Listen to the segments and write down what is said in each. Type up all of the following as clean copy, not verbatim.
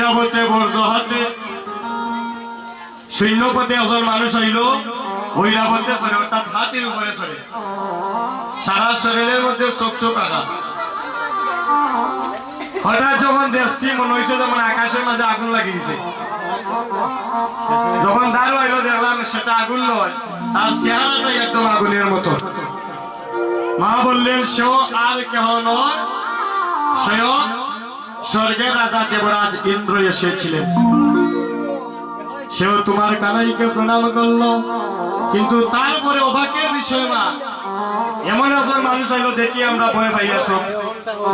ঐরাবতে বর্জ হাতে সৈন্যপতি একজন মানুষ হইল ঐরাবতে চলে, অর্থাৎ হাতির উপরে চলে, সারা শরীরের মধ্যে চোখ চোখ আঘাত। হঠাৎ যখন দেখছি মনে হয়েছে যেমন আকাশের মাঝে আগুন লাগিয়েছে। যখন দাঁড় হইলো দেখলাম সেটা আগুন নয়, তার চেহারাটাই একদম আগুনের মতো। মা বললেন সেও আর কেহ নয়, স্বয়ং স্বর্গের রাজা দেবরাজ ইন্দ্র এসেছিলেন। সেও তোমার কানাইকে প্রণাম করলো, কিন্তু তারপরে অবাকের বিষয় মা, এমন একজন মানুষ আইলো দেখি আমরা ভয় পাইয়া সব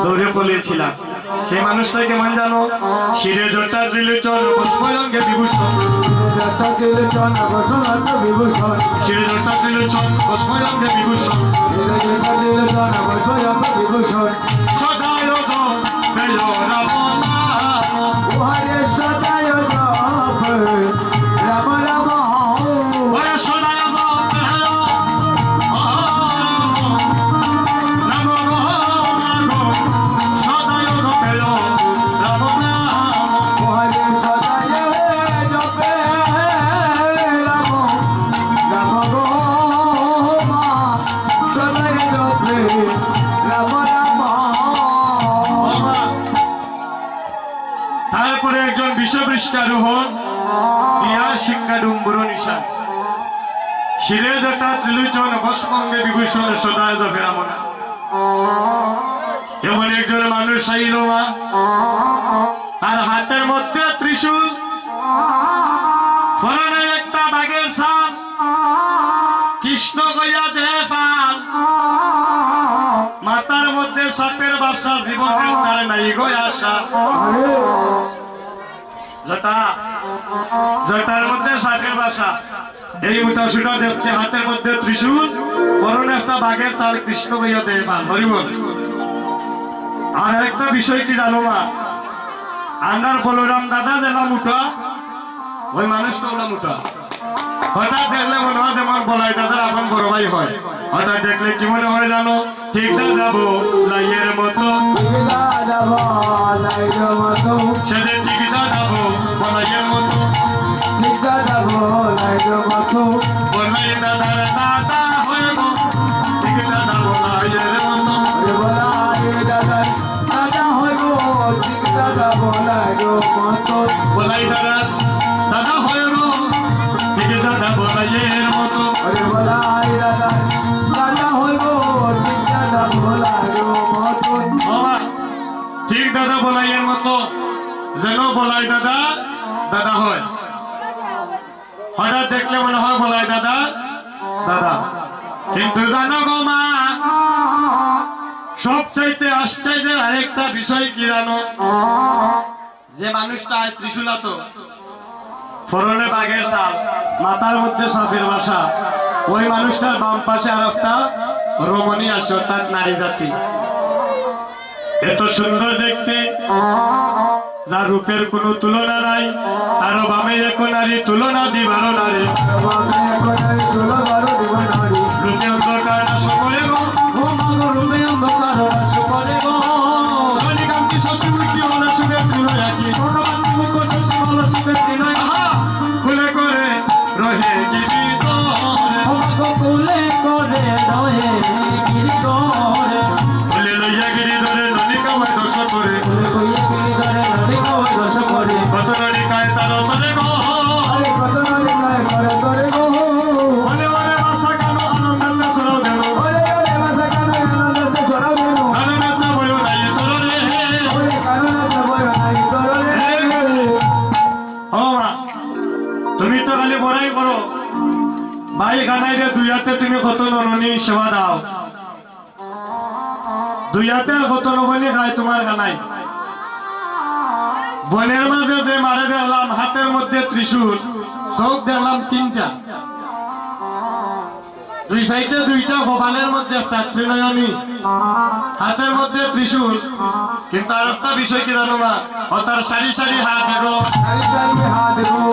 দৌড়ে পড়িয়েছিলাম। সেই মানুষটা কেমন জানো? শিরে জটা ত্রিলোচন পুষ্পরঙ্গে বিভূষণ, শিরে জটা ত্রিলোচন পুষ্পরঙ্গে বিভূষণ, সদায় তারপরে একজন বিশ্ববৃষ্টারোহণ ইয়া সিংহাডুম্বর নিশান, শিরে জটা ত্রিলোচন ভস্মঙ্গে বিভূষণ সদায় ফেরামনা। এমন একজন মানুষ আইল মা, তার হাতের মধ্যে ত্রিশূল, পরনে একটা বাঘের ছাল, কৃষ্ণ কইয়া দেহে পাল, মাথার মধ্যে সাপের বাসা, জীবনের তার নাই গো আশা। জটার মধ্যে সাপের বাসা, এই মোটা সুটা দেখতে, হাতের মধ্যে ত্রিশূল, পরনে একটা বাঘের ছাল, কৃষ্ণ কইয়া দেহে পাল। হরিবল। আর একটা বিষয় কি জানো মা, আন্ডার বলরাম দাদা যেটা মুঠা, ওই মানুষটা ওলা মুঠা। হঠাৎ দেখলে মনে হয় যেমন বলাই দাদা এখন বড় ভাই হয়। হঠাৎ দেখলে কি মনে হয় জানো? ঠিক না যাবো লাইয়ের মতো, সেদিন ঠিক না যাবো বলাইয়ের মতো, বলাই দাদার দাদা হইব, ঠিক না যাবো লাইয়ের মতো, বলাই দাদা দাদা হইব, ঠিক দাদা বলাইয়ের মতো, ঠিক দাদা বলাইয়ের মতো, যেন বলাই দাদা দাদা হয়। হঠাৎ দেখলে মনে হয় বলাই দাদা দাদা। কিন্তু জানো গো মা, সবচাইতে আশ্চর্যের আরেকটা বিষয় কি জানো? যে মানুষটা ত্রিশূলাত, পরনে বাঘের ছাল, মাথার মধ্যে সাপের বাসা, ওই মানুষটার বাম পাশে আর একটা রমণী আছে, অর্থাৎ নারী জাতি। এত সুন্দর দেখতে, যার রূপের কোনো তুলনা নাই, আরো বামে এক নারী তুলনা দিবার নারী, রূপে অন্ধকার নাশ করে গো, রূপে অন্ধকার নাশ করে গো, শনিকান্তি শশীমুখী হলো সুখে ত্রিনয়ী, খুলে করে রহে গিরি দরে, খুলে করে রহে গিরি দরে, খুলে লইয়া গিরি ধরে নলিকা হয় দশ করে, কত নলিকায় তার তরে গো, কত নলিকায় করে তরে গো, মনে মনে বাসা কেন আনন্দ সরাও দেব, কারণ বয় নাই তরে, তুমি তো খালি বড়াই করো ভাই, গানাই রে দুই হাতে তুমি কত নরনি সেবা দাও, দুই হাতে কত নবনি খায় তোমার গানাই। বনের মাঝে যে মারে দেখলাম, হাতের মধ্যে ত্রিশূল, চোখ দেখলাম তিনটা, দুই সাইডে দুইটা, কপালের মধ্যে একটা ত্রিনয়নী, হাতের মধ্যে ত্রিশূল। কিন্তু আর একটা বিষয় কি জানো না? ও তার সারি সারি হাত দেখো, সারি সারি হাত দেখো,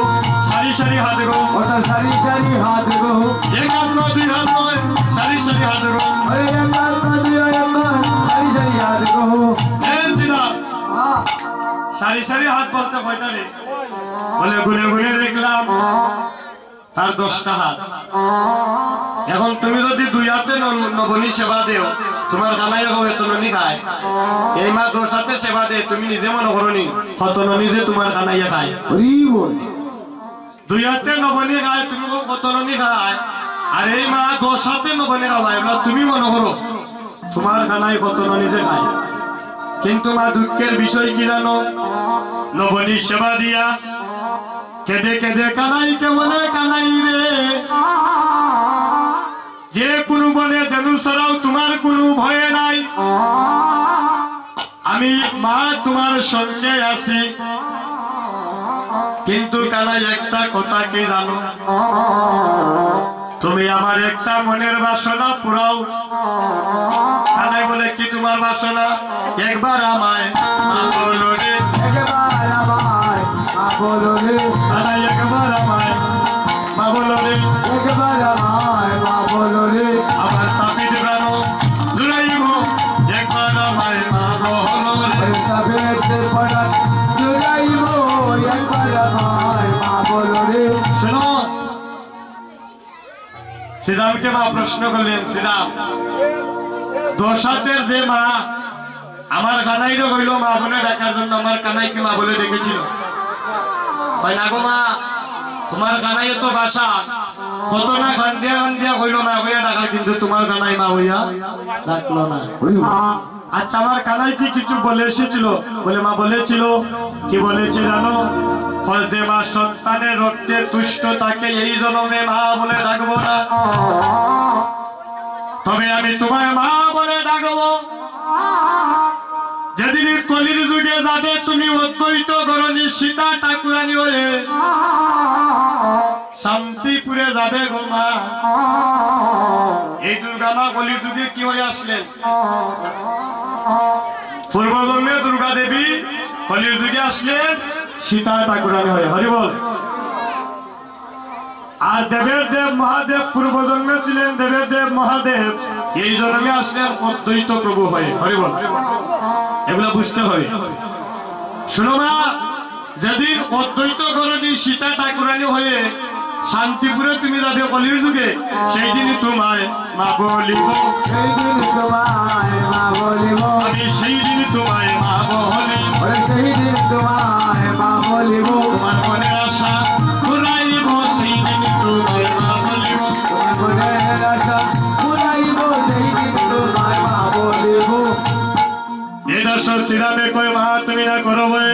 সারি সারি হাত দেখো, ও তার সারি সারি হাত দেখো, এক হাত নয় দুই হাত নয়, সারি সারি হাত দেখো, আরে এক হাত নয় দুই হাত নয়, সারি সারি হাত দেখো। সারি সারি হাত বলতে কয়টা রে? বলে গুনে গুনে দেখলাম তার 10টা হাত। এখন তুমি যদি 2 হাতে নবনী সেবা দেও, তোমার কানাই এত ননি খায়। এই মা 10 হাতে সেবা দে, তুমি নিজে মনে করো নি কত ননি যে তোমার কানাইয়া খায়। 2 হাতে নবনী খায়, তুমি কত ননি খায়। আর এই মা 10 হাতে নবনী খাওয়ায়, এবার তুমি মনে করো তোমার কানাই কত ননি যে খায়। কিন্তু মা দুঃখের বিষয় কি জানো? নবনী সেবা দিয়া কেঁদে কেঁদে কানাইকে বলে, কানাই রে, যে কোনো বলে দেনু ছাড়াও তোমার কোনো ভয় নাই, আমি মা তোমার সঙ্গে আছি। কিন্তু কানাই একটা কথা কি জানো? তুমি আমার একটা মনের বাসনা পুরাও। কানাই বলে, কি তোমার বাসনা? একবার আমায় মা বলো রে, একবার আমায় মা বলো রে, কানাই একবার আমায় মা বলো রে, একবার আমায় মা বলো রে, আমার তাপিত প্রাণ জুড়াইব, একবার আমায় মা বলো রে। তবে পড়ান জুড়াইব, একবার আমায় মা বলো রে। শোনো, শ্রীরামকে মা প্রশ্ন করলেন, শ্রীরাম 10 হাতের যে মা আমার কানাইরও হইল মা বলে ডাকার জন্য, আমার কানাইকে মা বলে ডেকেছিল। হয় না গো মা, তোমার কানাই তো ভাষা কত না কান্দিয়া কান্দিয়া হইল মা হইয়া ডাকা, কিন্তু তোমার কানাই মা হইয়া ডাকলো না। আচ্ছা, আমার কানাই কি কিছু বলে এসেছিল? বলে মা বলেছিল। কি বলেছে জানো? যে মা সন্তানের রক্তে তুষ্ট, তাকে এই জন্মে মা বলে ডাকবো না, তবে আমি তোমায় মা বলে ডাকবো যেদিন কলির যুগে যাবে তুমি অদ্বৈত গরণী সীতা ঠাকুরানী হয়ে শান্তিপুরে যাবে গো মা। এই দুর্গা মা কলির যুগে কি হয়ে আসলেন? পূর্বজন্মে দুর্গা দেবী, কলির যুগে আসলেন সীতা ঠাকুরানী হয়ে। হরি বল। আর দেবের দেব মহাদেব পূর্বজন্মে ছিলেন দেবের দেব মহাদেব, এই জন্মে আসলেন অদ্বৈত প্রভু হয়ে। হরি বল। এগুলো বুঝতে হবে। শোনো মা, যেদিন অদ্বৈত গরণী সীতা ঠাকুরানী হয়ে শান্তিপুরে তুমি যাবে কলির যুগে, সেই দিন তোমায় মা বলিব, সেই দিন তোমায় মা বলিব, আমি সেই দিন তোমায় মা বলিব, সেই দিন তোমায় মা বলিব, তোমার মনে আশা পুরাইব, সেই দিন তোমায় মা বলিব, তোমার মনের আশা পুরাইব, সেই দিন তোমায় মা বলিব। এ দর্শন শ্রীরামে কয়, মা তুমি না করবে,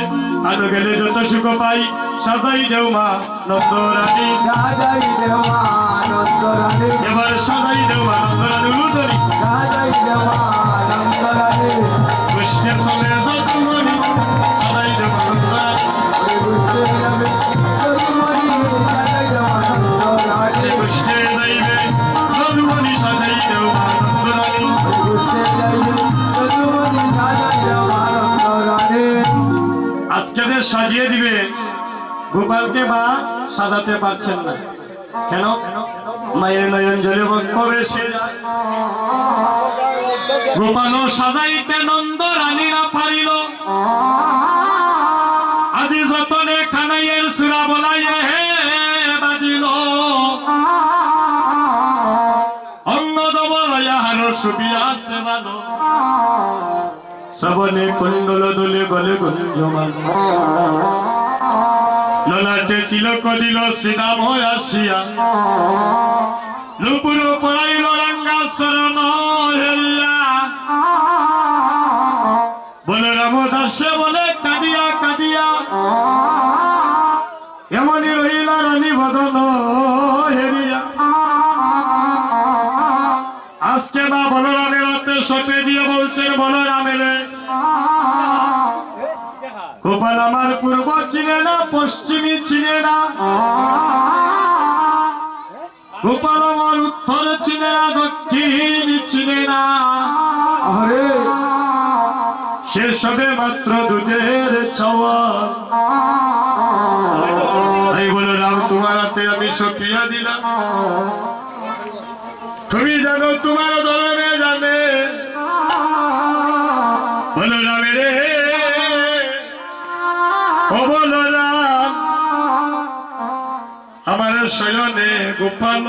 আনো গেলে যত সুখ পাই, সাজাই দেও মা নন্দরানী, রাজাই দেওয়া নন্দ রানী, এবার সাজাই দেও মা নন্দরানী উলুধরি, রাজাই দেওয়া নন্দ রানী, কৃষ্ণের সঙ্গে যতমণি, সাজাই দেও মা নন্দরানী, ওই বুঝতে যাবে যদুমণি, রাজাই দেওয়া নন্দ রানী, কৃষ্ণে যাইবে যদুমণি, সাজাই দেও মা নন্দরানী। ওই বুঝতে যাইবে যদুমণি, রাজাই দেওয়া নন্দ রানী। আজকে যে সাজিয়ে দিবে, গোপালকে মা সাজাতে পারছেন না কেন? মায়ের নয়ন জলে বক্ষ বেশে গোপাল সাজাইতে নন্দ রানী না পারিল, আজি যতনে খানাইয়ের সুরা বলাইয়ে হে বাজিল, অঙ্গ দবলাইয়া হারো সুবিয়া আছে ভালো, শ্রবণে কুণ্ডল দোলে গলে গুঞ্জমান, ললাটে তিলক দিল শ্রীরাম আসিয়া, নুপুর পড়াইল রাঙ্গা চরণ হেরিয়া, বলে রামদাসে বলে কাঁদিয়া কাঁদিয়া, এমনই রহিল রানী বদন হেরিয়া। আজকে মা বলরামের হাতে সপে দিয়ে বলছেন, বলরামের গোপাল আমার পূর্ব চিনে না, পশ্চিমী চিনে না, গোপাল আমার উত্তর চিনে না, দক্ষিণ চিনে না, আরে সে সবে মাত্র দুধের ছাওয়া। তাই বলো রাম, তোমার হাতে আমি সপিয়া দিলাম, তুমি জানো তোমার দলনে জানে, বলো রামে রে শয়নে গোপাল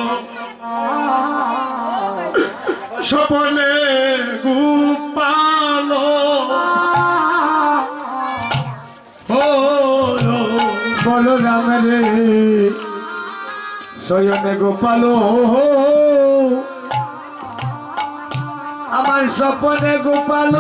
স্বপনে গোপাল ও বলরাম রে শয়নে গোপাল আমার স্বপনে গোপাল